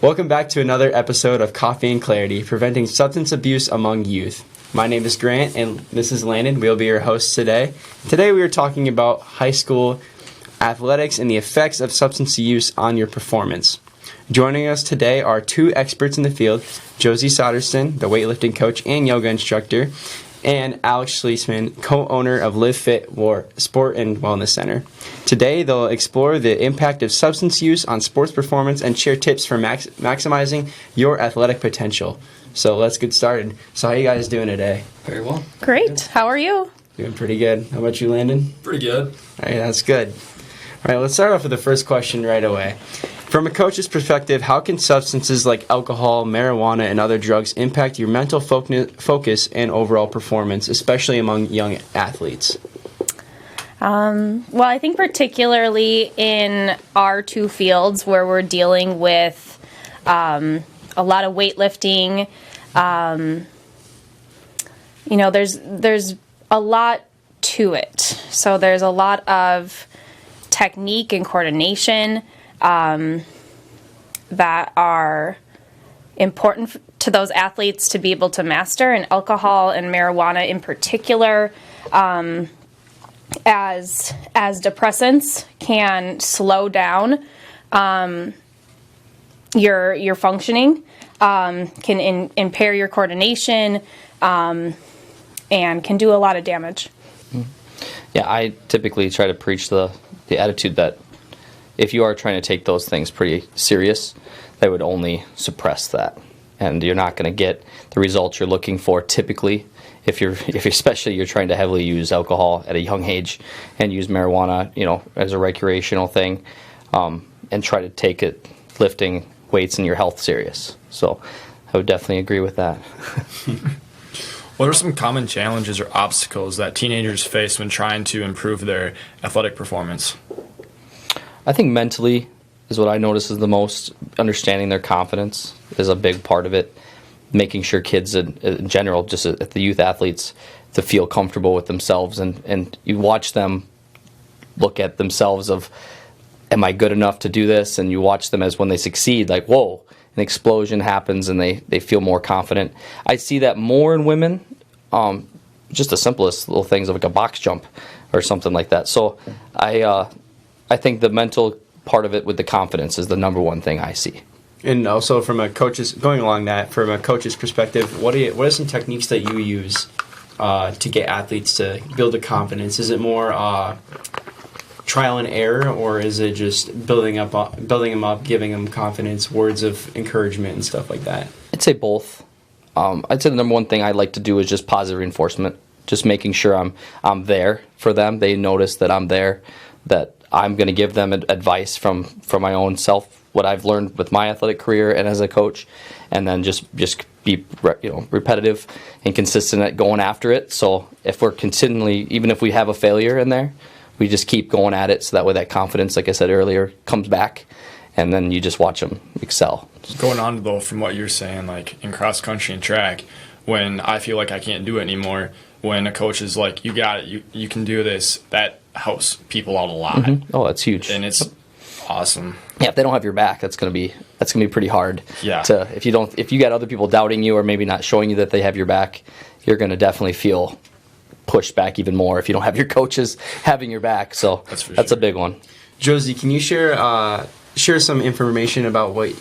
Welcome back to another episode of Coffee and Clarity, Preventing Substance Abuse Among Youth. My name is Grant, and this is Landen. We'll be your hosts today. Today we are talking about high school athletics and the effects of substance use on your performance. Joining us today are two experts in the field, Josie Sodersten, the weightlifting coach and yoga instructor, and Alex Schliesmann, co-owner of Live Fit Sport and Wellness Center. Today, they'll explore the impact of substance use on sports performance and share tips for maximizing your athletic potential. So let's get started. So how are you guys doing today? Very well. Great. How are you? Doing pretty good. How about you, Landen? Pretty good. All right, that's good. All right, let's start off with the first question right away. From a coach's perspective, how can substances like alcohol, marijuana, and other drugs impact your mental focus and overall performance, especially among young athletes? Well, I think particularly in our two fields where we're dealing with a lot of weightlifting, there's a lot to it. So there's a lot of technique and coordination that are important to those athletes to be able to master, and alcohol and marijuana in particular, as depressants can slow down your functioning, can impair your coordination, and can do a lot of damage. Yeah, I typically try to preach the attitude that if you are trying to take those things pretty serious, they would only suppress that, and you're not going to get the results you're looking for typically if especially you're trying to heavily use alcohol at a young age and use marijuana, as a recreational thing, and try to take it lifting weights and your health serious. So I would definitely agree with that. What are some common challenges or obstacles that teenagers face when trying to improve their athletic performance? I think mentally is what I notice is the most. Understanding their confidence is a big part of it. Making sure kids in general, just at the youth athletes, to feel comfortable with themselves. And you watch them look at themselves of, am I good enough to do this? And you watch them as when they succeed, like, whoa, an explosion happens and they feel more confident. I see that more in women, just the simplest little things like a box jump or something like that. So I think the mental part of it with the confidence is the number one thing I see. And also from a coach's perspective, what are some techniques that you use to get athletes to build the confidence? Is it more trial and error, or is it just building them up, giving them confidence, words of encouragement and stuff like that? I'd say both. I'd say the number one thing I like to do is just positive reinforcement, just making sure I'm there for them. They notice that I'm there, that I'm going to give them advice from my own self, what I've learned with my athletic career and as a coach, and then just be repetitive and consistent at going after it. So if we're continually, even if we have a failure in there, we just keep going at it, so that way that confidence, like I said earlier, comes back, and then you just watch them excel. Going on, though, from what you're saying, like in cross country and track, when I feel like I can't do it anymore, when a coach is like, you got it, you can do this, that helps people out a lot. Mm-hmm. Oh, that's huge. And it's awesome. Yeah, if they don't have your back, that's gonna be pretty hard. Yeah. If you got other people doubting you or maybe not showing you that they have your back, you're gonna definitely feel pushed back even more if you don't have your coaches having your back. So that's a big one. Josie, can you share some information about what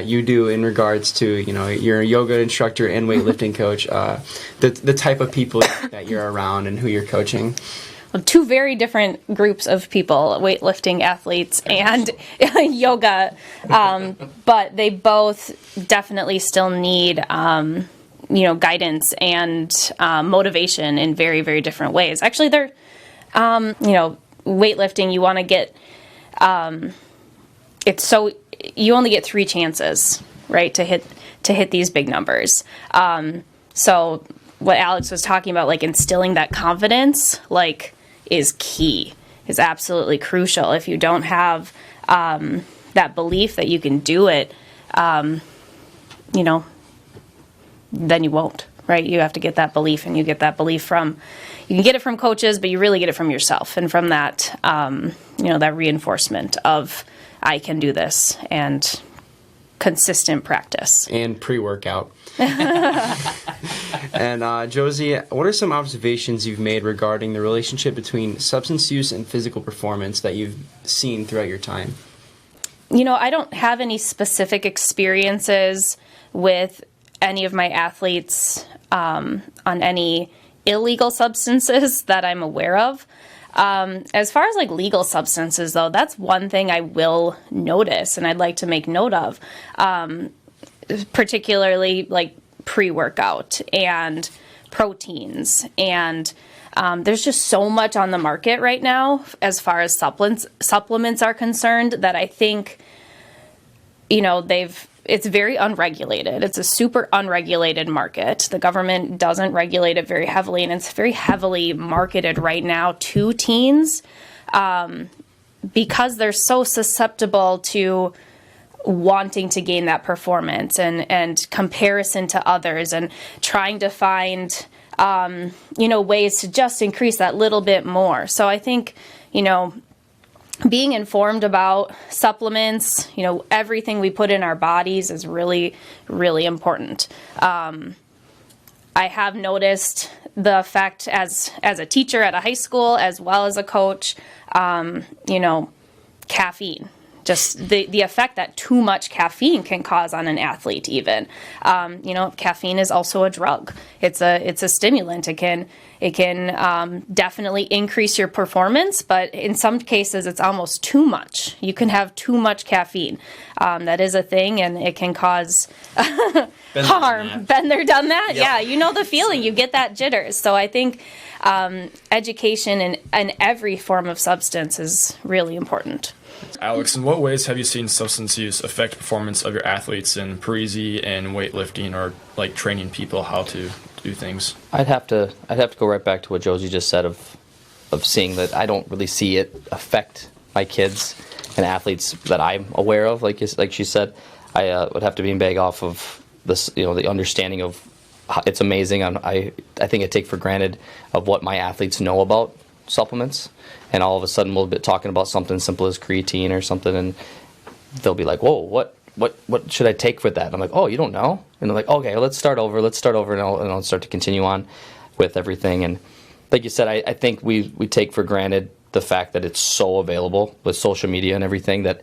you do in regards to, you're a yoga instructor and weightlifting coach, the type of people that you're around and who you're coaching? Well, two very different groups of people, weightlifting athletes and yoga, but they both definitely still need guidance and motivation in very, very different ways. Actually, they're, weightlifting, you want to get, you only get 3 chances, right, to hit these big numbers. So what Alex was talking about, like instilling that confidence, like, is key, is absolutely crucial. If you don't have that belief that you can do it, then you won't, right? You have to get that belief, and you get that belief you can get it from coaches, but you really get it from yourself and from that, that reinforcement of, I can do this, and consistent practice. And pre-workout. And Josie, what are some observations you've made regarding the relationship between substance use and physical performance that you've seen throughout your time? I don't have any specific experiences with any of my athletes on any illegal substances that I'm aware of. As far as legal substances, though, that's one thing I will notice and I'd like to make note of, particularly pre-workout and proteins. And there's just so much on the market right now as far as supplements are concerned that I think, it's very unregulated. It's a super unregulated market. The government doesn't regulate it very heavily, and it's very heavily marketed right now to teens because they're so susceptible to wanting to gain that performance and comparison to others and trying to find, ways to just increase that little bit more. So I think, being informed about supplements, everything we put in our bodies is really, really important. I have noticed the effect as a teacher at a high school as well as a coach, caffeine. Just the effect that too much caffeine can cause on an athlete even. Caffeine is also a drug. It's a stimulant. It can definitely increase your performance, but in some cases it's almost too much. You can have too much caffeine. That is a thing, and it can cause harm. Been there, done that? Yep. Yeah, you know the feeling. You get that jitters. So I think education in every form of substance is really important. Alex, in what ways have you seen substance use affect performance of your athletes in Parisi and weightlifting, or training people how to do things? I'd have to go right back to what Josie just said of seeing that I don't really see it affect my kids and athletes that I'm aware of. Like she said, I would have to beanbag off of this, the understanding of it's amazing. I think I take for granted of what my athletes know about supplements, and all of a sudden we'll be talking about something simple as creatine or something, and they'll be like, "Whoa, what should I take for that?" And I'm like, "Oh, you don't know?" And they're like, "Okay, let's start over, and I'll start to continue on with everything." And like you said, I think we take for granted the fact that it's so available with social media and everything that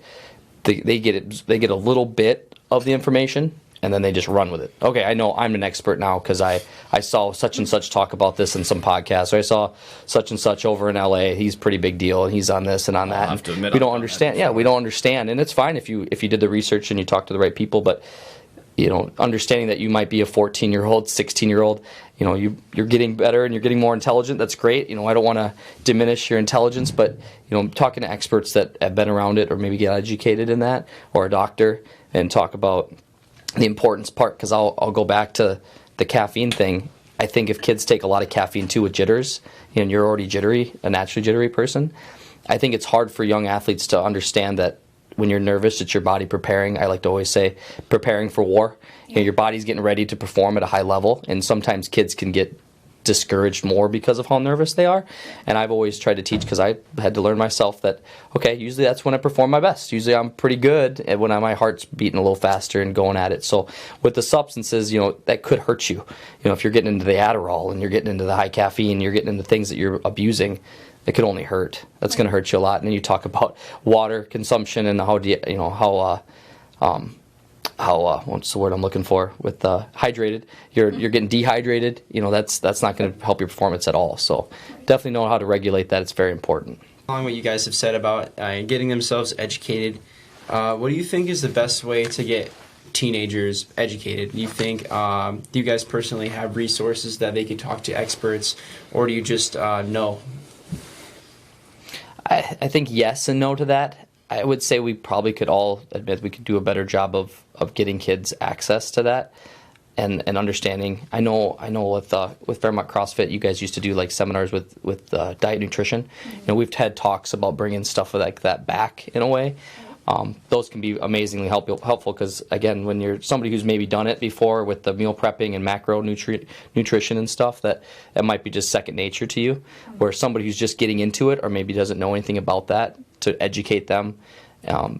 they get a little bit of the information, and then they just run with it. Okay, I know I'm an expert now because I saw such and such talk about this in some podcast, or I saw such and such over in LA. He's a pretty big deal, and he's on this and on that. I'll have to admit we don't understand. Yeah, we don't understand, and it's fine if you did the research and you talked to the right people. But understanding that you might be a 14-year-old, 16-year-old, you're getting better and you're getting more intelligent. That's great. I don't want to diminish your intelligence, but talking to experts that have been around it or maybe get educated in that, or a doctor, and talk about the importance part, because I'll go back to the caffeine thing. I think if kids take a lot of caffeine too with jitters, and you're already jittery, a naturally jittery person, I think it's hard for young athletes to understand that when you're nervous, it's your body preparing. I like to always say preparing for war. Your body's getting ready to perform at a high level, and sometimes kids can get discouraged more because of how nervous they are. And I've always tried to teach, because I had to learn myself that, okay, usually that's when I perform my best. Usually I'm pretty good at when my heart's beating a little faster and going at it. So with the substances, that could hurt you. If you're getting into the Adderall and you're getting into the high caffeine, you're getting into things that you're abusing, it could only hurt. That's going to hurt you a lot. And then you talk about water consumption and how what's the word I'm looking for, with hydrated. You're getting dehydrated. That's not going to help your performance at all. So definitely know how to regulate that. It's very important. Along what you guys have said about getting themselves educated, what do you think is the best way to get teenagers educated? Do you think, do you guys personally have resources that they could talk to experts, or do you just know? I think yes and no to that. I would say we probably could all admit we could do a better job of getting kids access to that and understanding. I know with Fairmont CrossFit, you guys used to do seminars with diet nutrition. We've had talks about bringing stuff like that back in a way. Those can be amazingly helpful because, again, when you're somebody who's maybe done it before with the meal prepping and macro nutrition and stuff, that might be just second nature to you. Where somebody who's just getting into it or maybe doesn't know anything about that, to educate them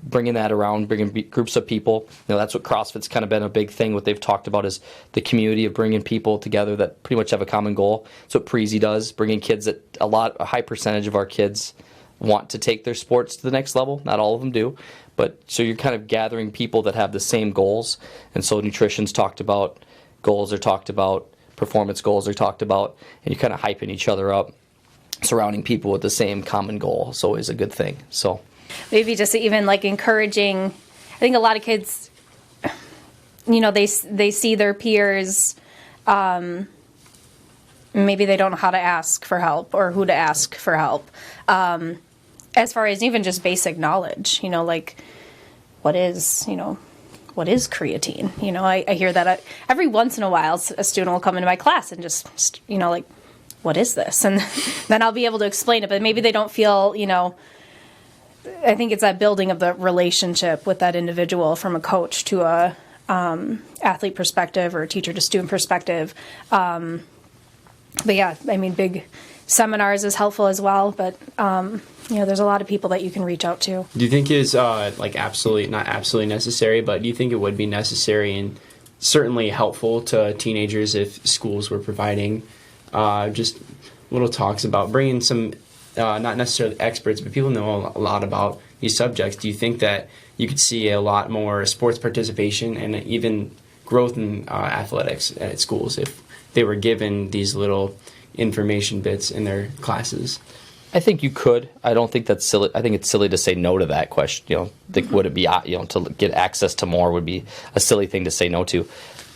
bringing that around, bringing groups of people. That's what CrossFit's kind of been a big thing. What they've talked about is the community of bringing people together that pretty much have a common goal. That's what Preezy does, bringing kids that a high percentage of our kids want to take their sports to the next level. Not all of them do, but so you're kind of gathering people that have the same goals. And so nutrition's talked about, goals are talked about, performance goals are talked about, and you're kind of hyping each other up. Surrounding people with the same common goal is always a good thing. So maybe just even like encouraging. I think a lot of kids, they see their peers. Maybe they don't know how to ask for help or who to ask for help. As far as even just basic knowledge, like what is creatine? I hear that every once in a while a student will come into my class and just, like, what is this? And then I'll be able to explain it, but maybe they don't feel, I think it's that building of the relationship with that individual from a coach to a athlete perspective or a teacher to student perspective. But yeah, big seminars is helpful as well, but there's a lot of people that you can reach out to. Do you think it's not absolutely necessary, but do you think it would be necessary and certainly helpful to teenagers if schools were providing just little talks about bringing some, not necessarily experts, but people know a lot about these subjects? Do you think that you could see a lot more sports participation and even growth in athletics at schools if they were given these little information bits in their classes? I think you could. I don't think that's silly. I think it's silly to say no to that question. Would it be, to get access to more would be a silly thing to say no to.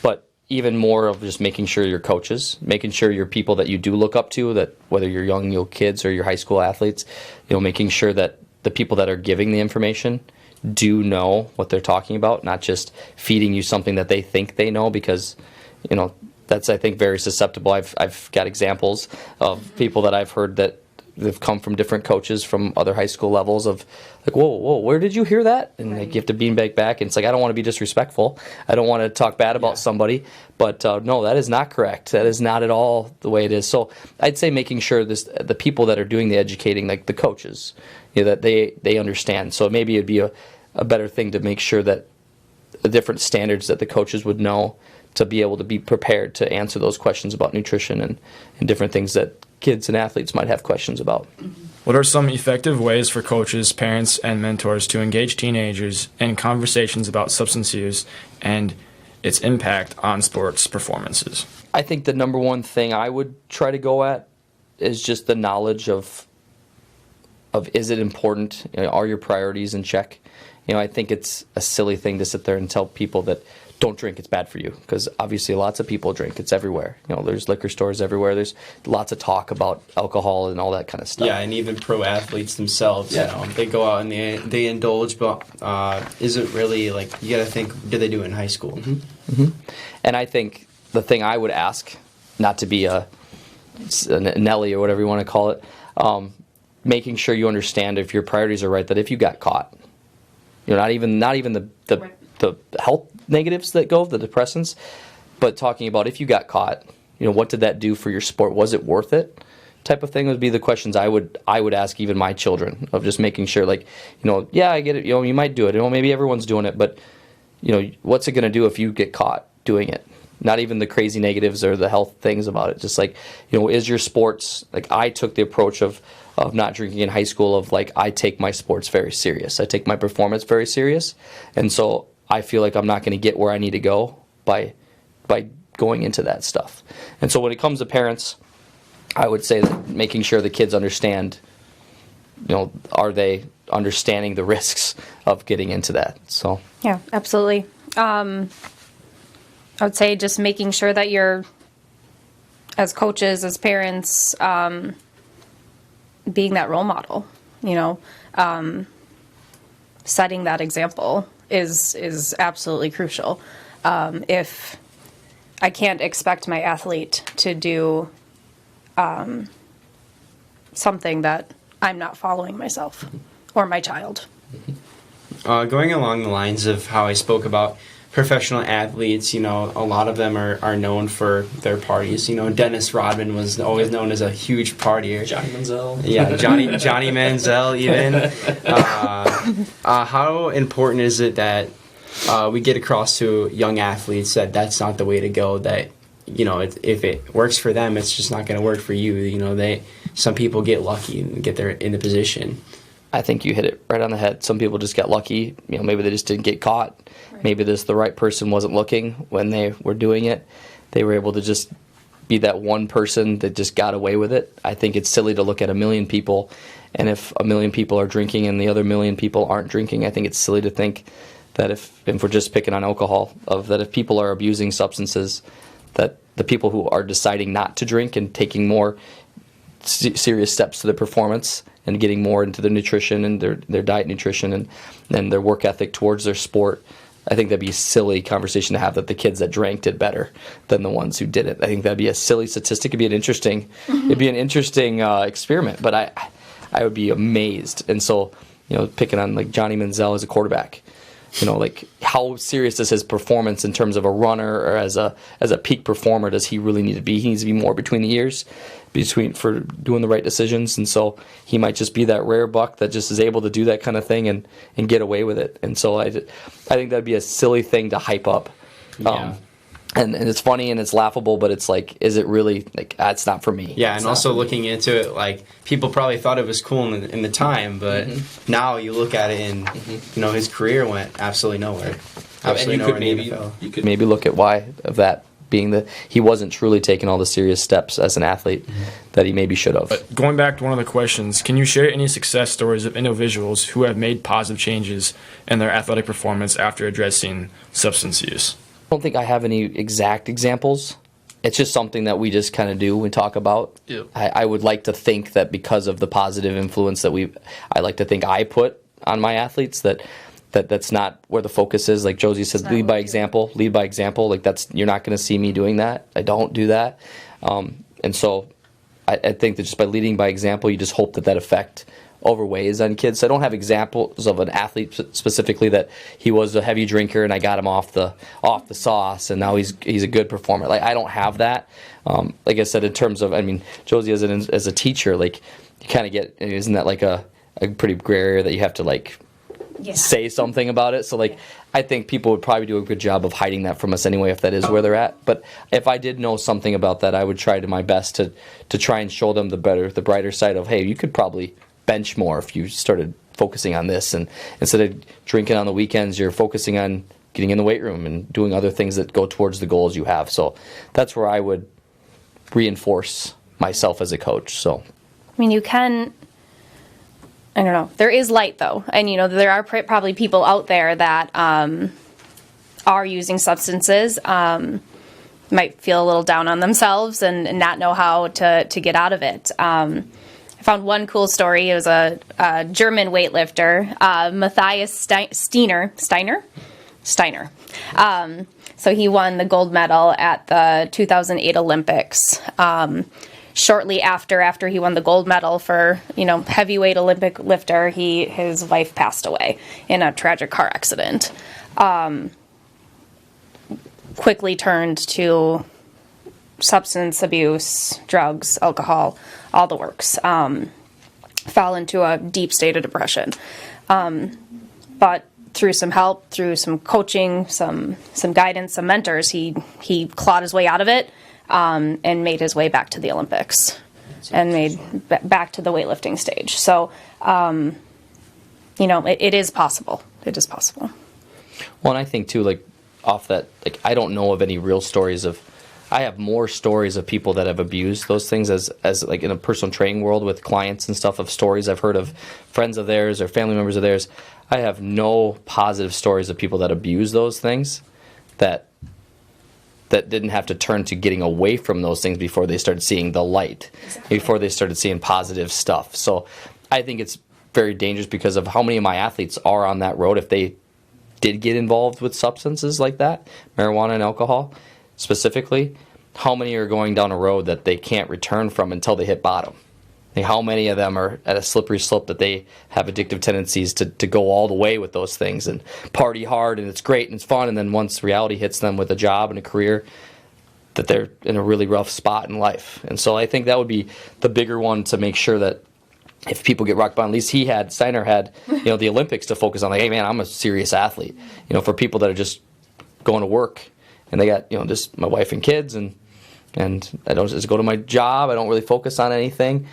But even more of just making sure your coaches, making sure your people that you do look up to, that whether you're young kids or your high school athletes, making sure that the people that are giving the information do know what they're talking about, not just feeding you something that they think they know, because, that's, I think, very susceptible. I've got examples of people that I've heard that they've come from different coaches from other high school levels of like, whoa, where did you hear that? And right. You have to beanbag back. And it's like, I don't want to be disrespectful. I don't want to talk bad about somebody. But no, that is not correct. That is not at all the way it is. So I'd say making sure the people that are doing the educating, like the coaches, that they understand. So maybe it'd be a better thing to make sure that the different standards that the coaches would know to be able to be prepared to answer those questions about nutrition and different things that kids and athletes might have questions about. What are some effective ways for coaches, parents, and mentors to engage teenagers in conversations about substance use and its impact on sports performances? I think the number one thing I would try to go at is just the knowledge of is it important? Are your priorities in check? I think it's a silly thing to sit there and tell people that don't drink, it's bad for you, because obviously lots of people drink. It's everywhere. There's liquor stores everywhere. There's lots of talk about alcohol and all that kind of stuff. Yeah, and even pro athletes themselves, they go out and they indulge, but is it really, like, you got to think, did they do it in high school? Mm-hmm. Mm-hmm. And I think the thing I would ask, not to be a Nelly or whatever you want to call it, making sure you understand if your priorities are right, that if you got caught, not even the health negatives that go, the depressants, but talking about if you got caught, what did that do for your sport? Was it worth it? Type of thing would be the questions I would ask even my children, of just making sure, like, yeah, I get it, you might do it, maybe everyone's doing it, but what's it going to do if you get caught doing it? Not even the crazy negatives or the health things about it. Just like, is your sports, like, I took the approach of not drinking in high school, of like, I take my sports very serious. I take my performance very serious. And so I feel like I'm not going to get where I need to go by going into that stuff. And so when it comes to parents, I would say that making sure the kids understand, are they understanding the risks of getting into that? So yeah, absolutely. I would say just making sure that you're, as coaches, as parents, being that role model, setting that example is absolutely crucial. If I can't expect my athlete to do something that I'm not following myself or my child. Going along the lines of how I spoke about professional athletes, a lot of them are known for their parties. Dennis Rodman was always known as a huge partier. Johnny Manziel. Yeah, Johnny Manziel even. How important is it that we get across to young athletes that that's not the way to go, that if it works for them, it's just not going to work for you. Some people get lucky and get there in the position. I think you hit it right on the head. Some people just get lucky. Maybe they just didn't get caught. Right. Maybe the right person wasn't looking when they were doing it. They were able to just be that one person that just got away with it. I think it's silly to look at 1 million people, and if 1 million people are drinking and the other 1 million people aren't drinking, I think it's silly to think that if we're just picking on alcohol, that if people are abusing substances, that the people who are deciding not to drink and taking more serious steps to their performance and getting more into their nutrition and their diet nutrition and their work ethic towards their sport, I think that'd be a silly conversation to have, that the kids that drank did better than the ones who didn't. I think that'd be a silly statistic. It'd be an interesting experiment, but I would be amazed. And so, picking on like Johnny Manziel as a quarterback, like how serious is his performance in terms of a runner or as a peak performer does he really need to be? He needs to be more between the ears for doing the right decisions, and so he might just be that rare buck that just is able to do that kind of thing and get away with it. And so I think that'd be a silly thing to hype up. Yeah. And it's funny and it's laughable, but it's like, is it really, like, it's not for me. Yeah, and also looking into it, like, people probably thought it was cool in the time, but now you look at it and, his career went absolutely nowhere. Absolutely nowhere in the NFL. You could maybe look at why of that being that he wasn't truly taking all the serious steps as an athlete that he maybe should have. But going back to one of the questions, can you share any success stories of individuals who have made positive changes in their athletic performance after addressing substance use? I don't think I have any exact examples. It's just something that we just kind of do and talk about. Yep. I would like to think that because of the positive influence that I like to think I put on my athletes, that's not where the focus is. Like Josie said, lead by example. Lead by example. Like you're not going to see me doing that. I don't do that. And so I think that just by leading by example, you just hope that effect overweighs on kids. So I don't have examples of an athlete specifically that he was a heavy drinker and I got him off the sauce and now he's a good performer. Like, I don't have that. Like I said, in terms of, Josie as a teacher, like, you kind of get, isn't that like a pretty gray area that you have to like say something about it? So like, I think people would probably do a good job of hiding that from us anyway if that is where they're at. But if I did know something about that, I would try to my best to try and show them the brighter side of, hey, you could probably bench more if you started focusing on this, and instead of drinking on the weekends, you're focusing on getting in the weight room and doing other things that go towards the goals you have. So that's where I would reinforce myself as a coach. So you can, I don't know, there is light though, and there are probably people out there that are using substances, might feel a little down on themselves and not know how to get out of it. I found one cool story. It was a German weightlifter, Matthias Steiner. So he won the gold medal at the 2008 Olympics. Shortly after he won the gold medal for heavyweight Olympic lifter, his wife passed away in a tragic car accident. Quickly turned to substance abuse, drugs, alcohol, all the works. Fell into a deep state of depression. But through some help, through some coaching, some guidance, some mentors, he clawed his way out of it, and made his way back to the Olympics and made back to the weightlifting stage. So, it is possible. It is possible. Well, and I think too, like, off that, like, I don't know of any real stories of, I have more stories of people that have abused those things as like in a personal training world with clients and stuff, of stories I've heard of friends of theirs or family members of theirs. I have no positive stories of people that abuse those things that didn't have to turn to getting away from those things before they started seeing the light, before they started seeing positive stuff. So I think it's very dangerous because of how many of my athletes are on that road if they did get involved with substances like that, marijuana and alcohol specifically. How many are going down a road that they can't return from until they hit bottom? Like, how many of them are at a slippery slope that they have addictive tendencies to go all the way with those things and party hard, and it's great and it's fun, and then once reality hits them with a job and a career, that they're in a really rough spot in life. And so I think that would be the bigger one, to make sure that if people get rock bottom, at least Steiner had, the Olympics to focus on. Like, hey man, I'm a serious athlete. For people that are just going to work and they got, just my wife and kids, and I don't just go to my job, I don't really focus on anything,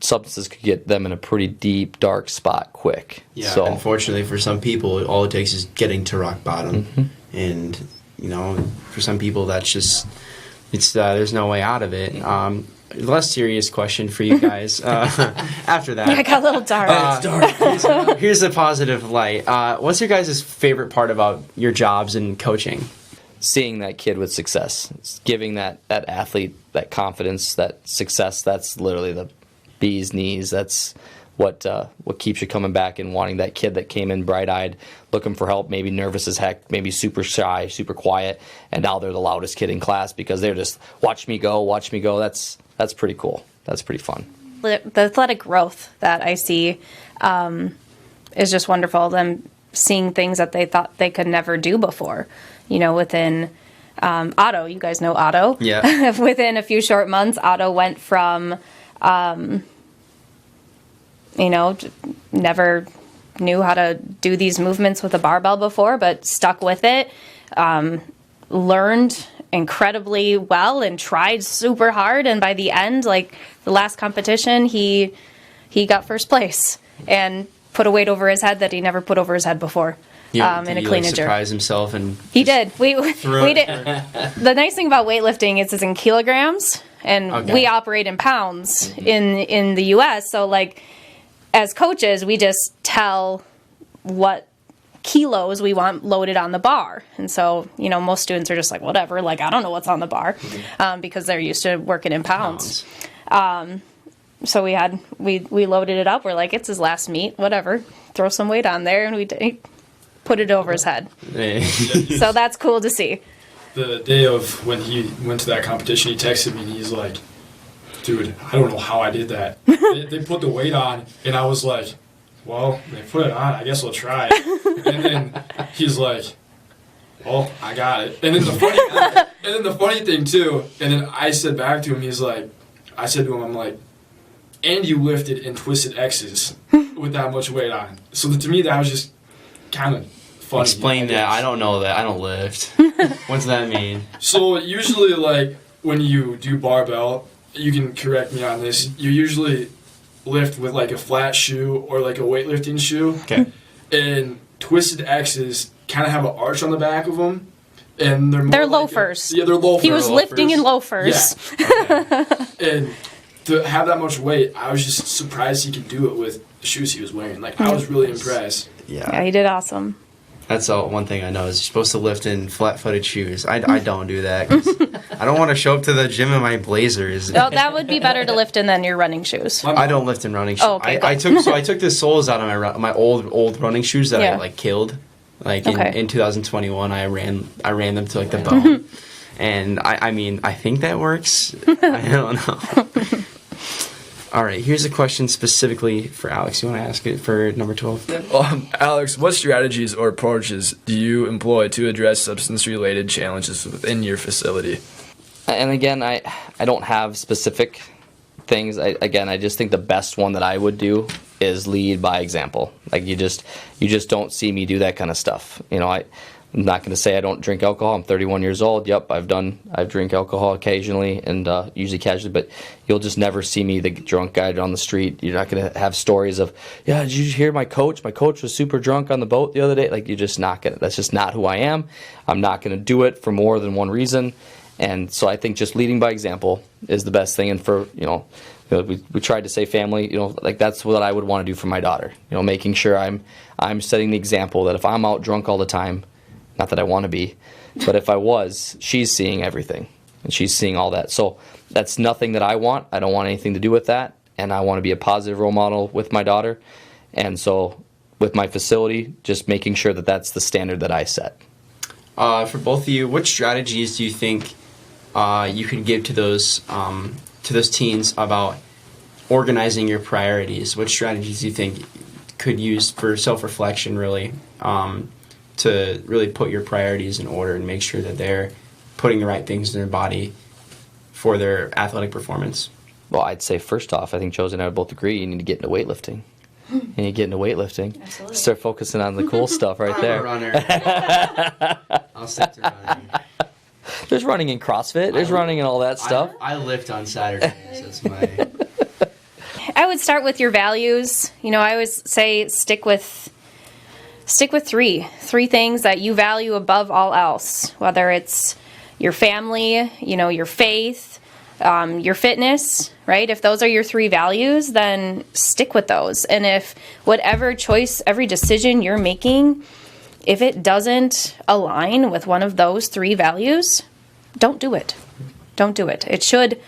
substances could get them in a pretty deep, dark spot quick. Yeah, so, unfortunately for some people, all it takes is getting to rock bottom. And, for some people, that's just, there's no way out of it. Less serious question for you guys. After that, I got a little dark. Here's a positive light. What's your guys' favorite part about your jobs and coaching? seeing that kid with success. It's giving that athlete that confidence, that success. That's literally the bee's knees. That's what keeps you coming back and wanting that kid that came in bright-eyed, looking for help, maybe nervous as heck, maybe super shy, super quiet, and now they're the loudest kid in class because they're just, watch me go. That's pretty cool. That's pretty fun. The athletic growth that I see is just wonderful. Them seeing things that they thought they could never do before. You know, within Otto, you guys know Otto. Yeah. Within a few short months, Otto went from, never knew how to do these movements with a barbell before, but stuck with it, learned incredibly well and tried super hard. And by the end, like the last competition, he got first place and put a weight over his head that he never put over his head before. Yeah, in a clean and jerk. Surprise himself and he did. We did. The nice thing about weightlifting is it's in kilograms, and we operate in pounds in the U.S. So like, as coaches, we just tell what kilos we want loaded on the bar, and so most students are just like, whatever. Like, I don't know what's on the bar, because they're used to working in pounds. So we loaded it up. We're like, it's his last meet, whatever. Throw some weight on there, and we put it over his head. So that's cool to see. The day of when he went to that competition, he texted me and he's like, dude, I don't know how I did that. They put the weight on, and I was like, well, they put it on, I guess we'll try. And then he's like, well, I got it. And then the funny thing too, and then I said back to him, I said to him, I'm like, and you lifted and twisted X's with that much weight on. So to me, that was just kind of funny. Explain that. I don't know that. I don't lift. What's that mean? So usually, like, when you do barbell, you can correct me on this, you usually lift with like a flat shoe or like a weightlifting shoe. Okay. And twisted X's kind of have an arch on the back of them. And they're They're loafers. He was lifting in loafers. Yeah. Okay. And to have that much weight, I was just surprised he could do it with the shoes he was wearing. Like, I was really impressed. Yeah, he did awesome. That's one thing I know is you're supposed to lift in flat-footed shoes. I don't do that 'cause I don't want to show up to the gym in my blazers. Oh, that would be better to lift in than your running shoes. I don't lift in running shoes. Oh, okay, I took the soles out of my old running shoes that I like killed. Like in 2021, I ran them to like the bone, and I think that works. I don't know. All right, here's a question specifically for Alex. You want to ask it for number 12? Alex, what strategies or approaches do you employ to address substance-related challenges within your facility? And again, I don't have specific things. I just think the best one that I would do is lead by example. Like, you just don't see me do that kind of stuff. I'm not going to say I don't drink alcohol. I'm 31 years old. Yep, I've drink alcohol occasionally and usually casually, but you'll just never see me the drunk guy on the street. You're not going to have stories of, yeah, did you hear my coach? My coach was super drunk on the boat the other day. Like, you're just not going to. That's just not who I am. I'm not going to do it for more than one reason. And so I think just leading by example is the best thing. And for, we tried to say family, like that's what I would want to do for my daughter. Making sure I'm setting the example that if I'm out drunk all the time, not that I want to be, but if I was, she's seeing everything, and she's seeing all that. So that's nothing that I want. I don't want anything to do with that, and I want to be a positive role model with my daughter. And so with my facility, just making sure that that's the standard that I set. For both of you, what strategies do you think you could give to those teens about organizing your priorities, what strategies do you think could use for self-reflection really, to really put your priorities in order and make sure that they're putting the right things in their body for their athletic performance? Well, I'd say first off, I think Josie and I would both agree you need to get into weightlifting. And you get into weightlifting, Absolutely. start focusing on the cool stuff right I'm there. a runner. I'll stick to running. There's running in CrossFit. There's running and all that stuff. I lift on Saturdays. That's my... I would start with your values. You know, I always say stick with three things that you value above all else, whether it's your family, you know, your faith, your fitness, right? If those are your three values, then stick with those. And if whatever choice, every decision you're making, if it doesn't align with one of those three values, don't do it. Don't do it. It should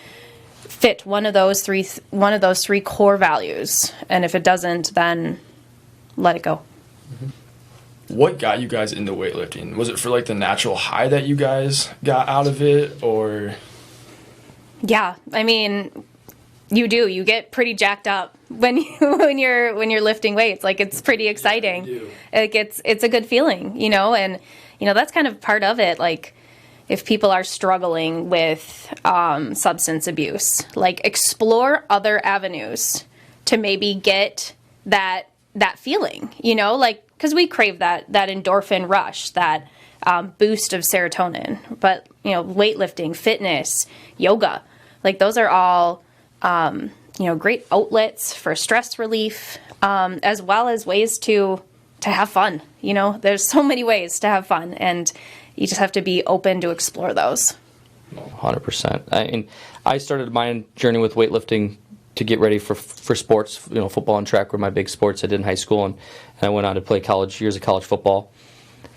fit one of those three core values. And if it doesn't, then let it go. What got you guys into weightlifting? Was it for like the natural high that you guys got out of it, or? Yeah, I mean, you do. You get pretty jacked up when you're lifting weights. Like, it's pretty exciting. Yeah, you do. Like, it's a good feeling, you know, and you know that's kind of part of it. Like, if people are struggling with substance abuse, like explore other avenues to maybe get that feeling, you know, like, because we crave that endorphin rush, that boost of serotonin. But, you know, weightlifting, fitness, yoga, like those are all, you know, great outlets for stress relief, as well as ways to have fun. You know, there's so many ways to have fun, and you just have to be open to explore those. 100%. I started my journey with weightlifting to get ready for sports. You know, football and track were my big sports I did in high school, and I went on to play years of college football.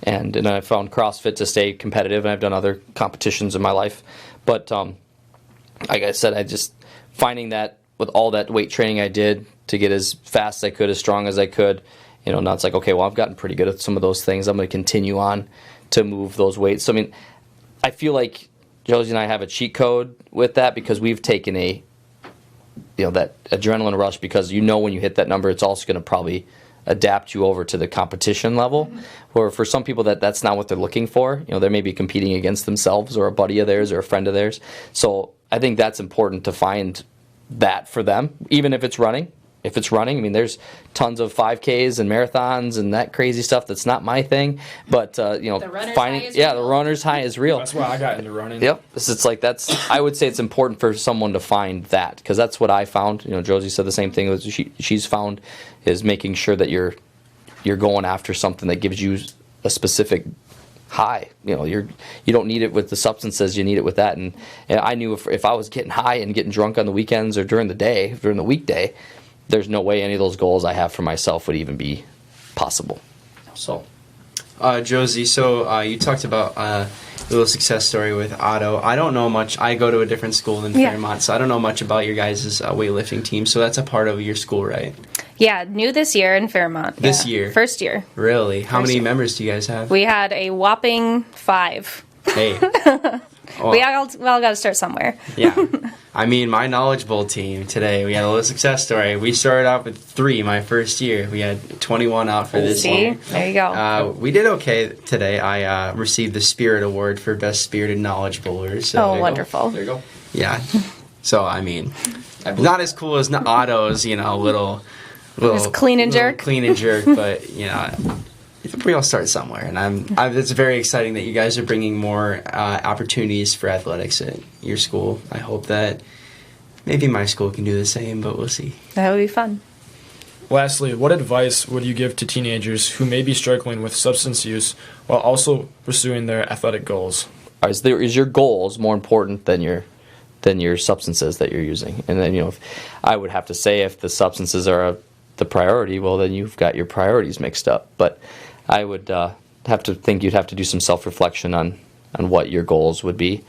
And then I found CrossFit to stay competitive, and I've done other competitions in my life. But like I said, I just finding that with all that weight training I did to get as fast as I could, as strong as I could, you know, now it's like, okay, well, I've gotten pretty good at some of those things. I'm going to continue on to move those weights. So, I mean, I feel like Josie and I have a cheat code with that because we've taken that adrenaline rush, because you know when you hit that number, it's also going to probably adapt you over to the competition level. Or for some people that's not what they're looking for. You know, they may be competing against themselves or a buddy of theirs or a friend of theirs. So I think that's important to find that for them, even if it's running. If it's running, I mean, there's tons of 5Ks and marathons and that crazy stuff that's not my thing. But, you know, The runner's high is the real. runner's high is real. That's why I got into running. Yep. It's like I would say it's important for someone to find that, because that's what I found. You know, Josie said the same thing that she's found, is making sure that you're going after something that gives you a specific high. You know, you don't need it with the substances, you need it with that. And I knew if I was getting high and getting drunk on the weekends or during the weekday, there's no way any of those goals I have for myself would even be possible. So, Josie, so you talked about a little success story with Otto. I don't know much. I go to a different school than Yeah. Fairmont, so I don't know much about your guys' weightlifting team. So that's a part of your school, right? Yeah, new this year in Fairmont. This Yeah. year? First year. Really? How First many year. members do you guys have? We had a whopping 5. Hey. Oh, We all got to start somewhere. yeah. I mean, my Knowledge Bowl team today, we had a little success story. We started off with 3 my first year. We had 21 out for this See? year. There you go. We did okay today. I received the Spirit Award for Best Spirited Knowledge Bowler. So Oh, wonderful. There you go. yeah. So, I mean, not as cool as Otto's, you know, little Just clean and little jerk. clean and jerk, but, you know, we all start somewhere, and it's very exciting that you guys are bringing more opportunities for athletics at your school. I hope that maybe my school can do the same, but we'll see. That would be fun. Lastly, what advice would you give to teenagers who may be struggling with substance use while also pursuing their athletic goals? is your goals more important than your substances that you're using? And then, you know, I would have to say if the substances are the priority, well, then you've got your priorities mixed up. But I would have to think you'd have to do some self-reflection on what your goals would be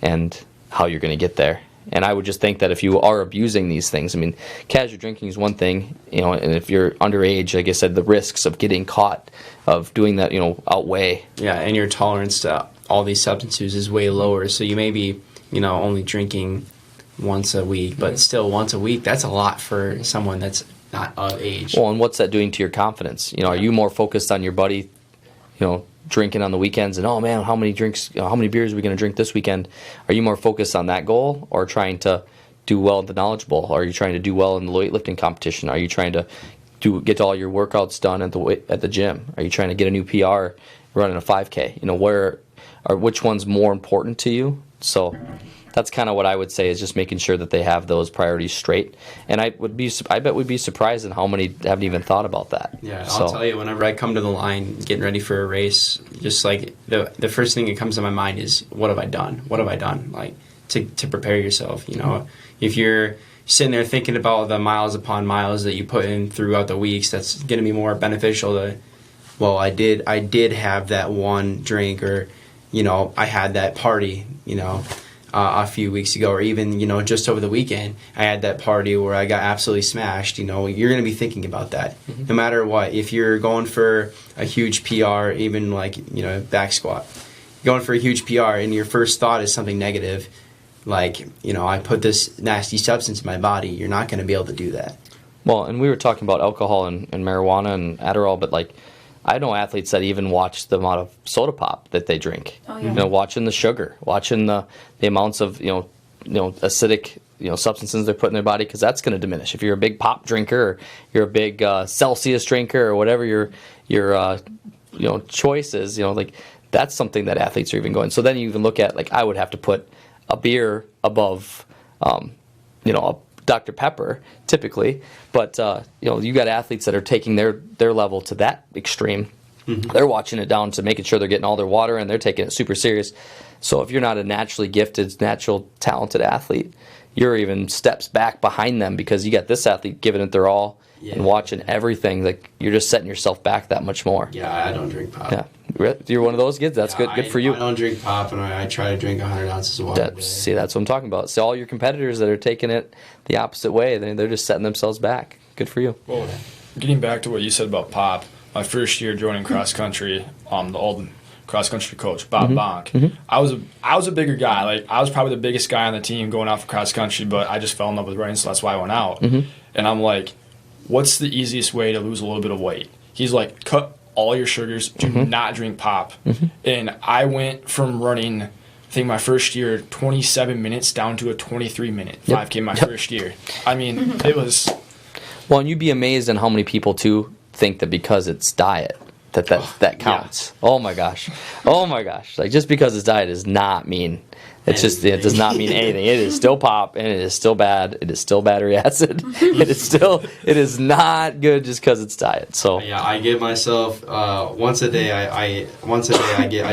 and how you're going to get there. And I would just think that if you are abusing these things, I mean, casual drinking is one thing, you know, and if you're underage, like I said, the risks of getting caught, of doing that, you know, outweigh. Yeah, and your tolerance to all these substances is way lower, so you may be, you know, only drinking once a week, but still once a week, that's a lot for someone that's not of age. Well, and what's that doing to your confidence? Are you more focused on your buddy, drinking on the weekends and, oh man, how many beers are we going to drink this weekend? Are you more focused on that goal or trying to do well in the Knowledge Bowl? Are you trying to do well in the weightlifting competition? Are you trying to get all your workouts done at the gym? Are you trying to get a new PR running a 5K? Which one's more important to you? So that's kind of what I would say, is just making sure that they have those priorities straight. And I bet we'd be surprised at how many haven't even thought about that. Yeah, I'll tell you, whenever I come to the line getting ready for a race, just like the first thing that comes to my mind is, what have I done? What have I done? Like to prepare yourself. If you're sitting there thinking about the miles upon miles that you put in throughout the weeks, that's going to be more beneficial to, well, I did have that one drink, or I had that party, a few weeks ago, or even, just over the weekend, I had that party where I got absolutely smashed. You're going to be thinking about that no matter what. If you're going for a huge PR, even like, back squat, going for a huge PR and your first thought is something negative, like, I put this nasty substance in my body, you're not going to be able to do that. Well, and we were talking about alcohol and marijuana and Adderall, but like, I know athletes that even watch the amount of soda pop that they drink. Oh, yeah. Watching the sugar, watching the amounts of acidic substances they put in their body, because that's going to diminish. If you're a big pop drinker, or you're a big Celsius drinker, or whatever your choice is, like that's something that athletes are even going. So then you even look at, like, I would have to put a beer above a Dr. Pepper typically, but you got athletes that are taking their level to that extreme. Mm-hmm. They're watching it down to making sure they're getting all their water, and they're taking it super serious. So if you're not a naturally gifted, talented athlete, you're even steps back behind them, because you got this athlete giving it their all and watching everything. Like, you're just setting yourself back that much more. Yeah, I don't drink pop. Yeah. You're one of those kids? That's good. Good for you. I don't drink pop, and I try to drink 100 ounces of water. See, that's what I'm talking about. So all your competitors that are taking it the opposite way, they're just setting themselves back. Good for you. Well, getting back to what you said about pop, my first year joining cross country, the old cross country coach, Bob Bonk, I was a bigger guy. Like, I was probably the biggest guy on the team going out for cross country, but I just fell in love with running, so that's why I went out. And I'm like, what's the easiest way to lose a little bit of weight? He's like, cut all your sugars, do not drink pop. And I went from running, I think my first year, 27 minutes down to a 23-minute 5K my first year. I mean, it was... Well, and you'd be amazed on how many people, too, think that because it's diet, that counts. Yeah. Oh, my gosh. Like, just because it's diet does not mean... It does not mean anything. It is still pop, and it is still bad. It is still battery acid. It is not good just because it's diet. So yeah, I give myself once a day. I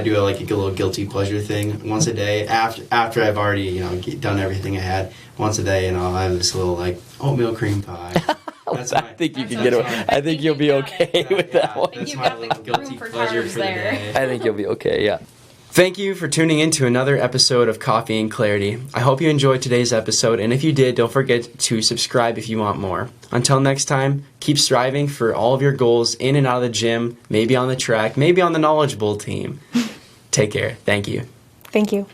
do like a little guilty pleasure thing once a day after I've already done everything I had. Once a day, and I'll have this little like oatmeal cream pie. I think you can get away. I think you'll be okay with that one. That's my little guilty pleasure for the day. I think you'll be okay. Yeah. Thank you for tuning in to another episode of Coffee and Clarity. I hope you enjoyed today's episode, and if you did, don't forget to subscribe if you want more. Until next time, keep striving for all of your goals in and out of the gym, maybe on the track, maybe on the Knowledge Bowl team. Take care. Thank you. Thank you.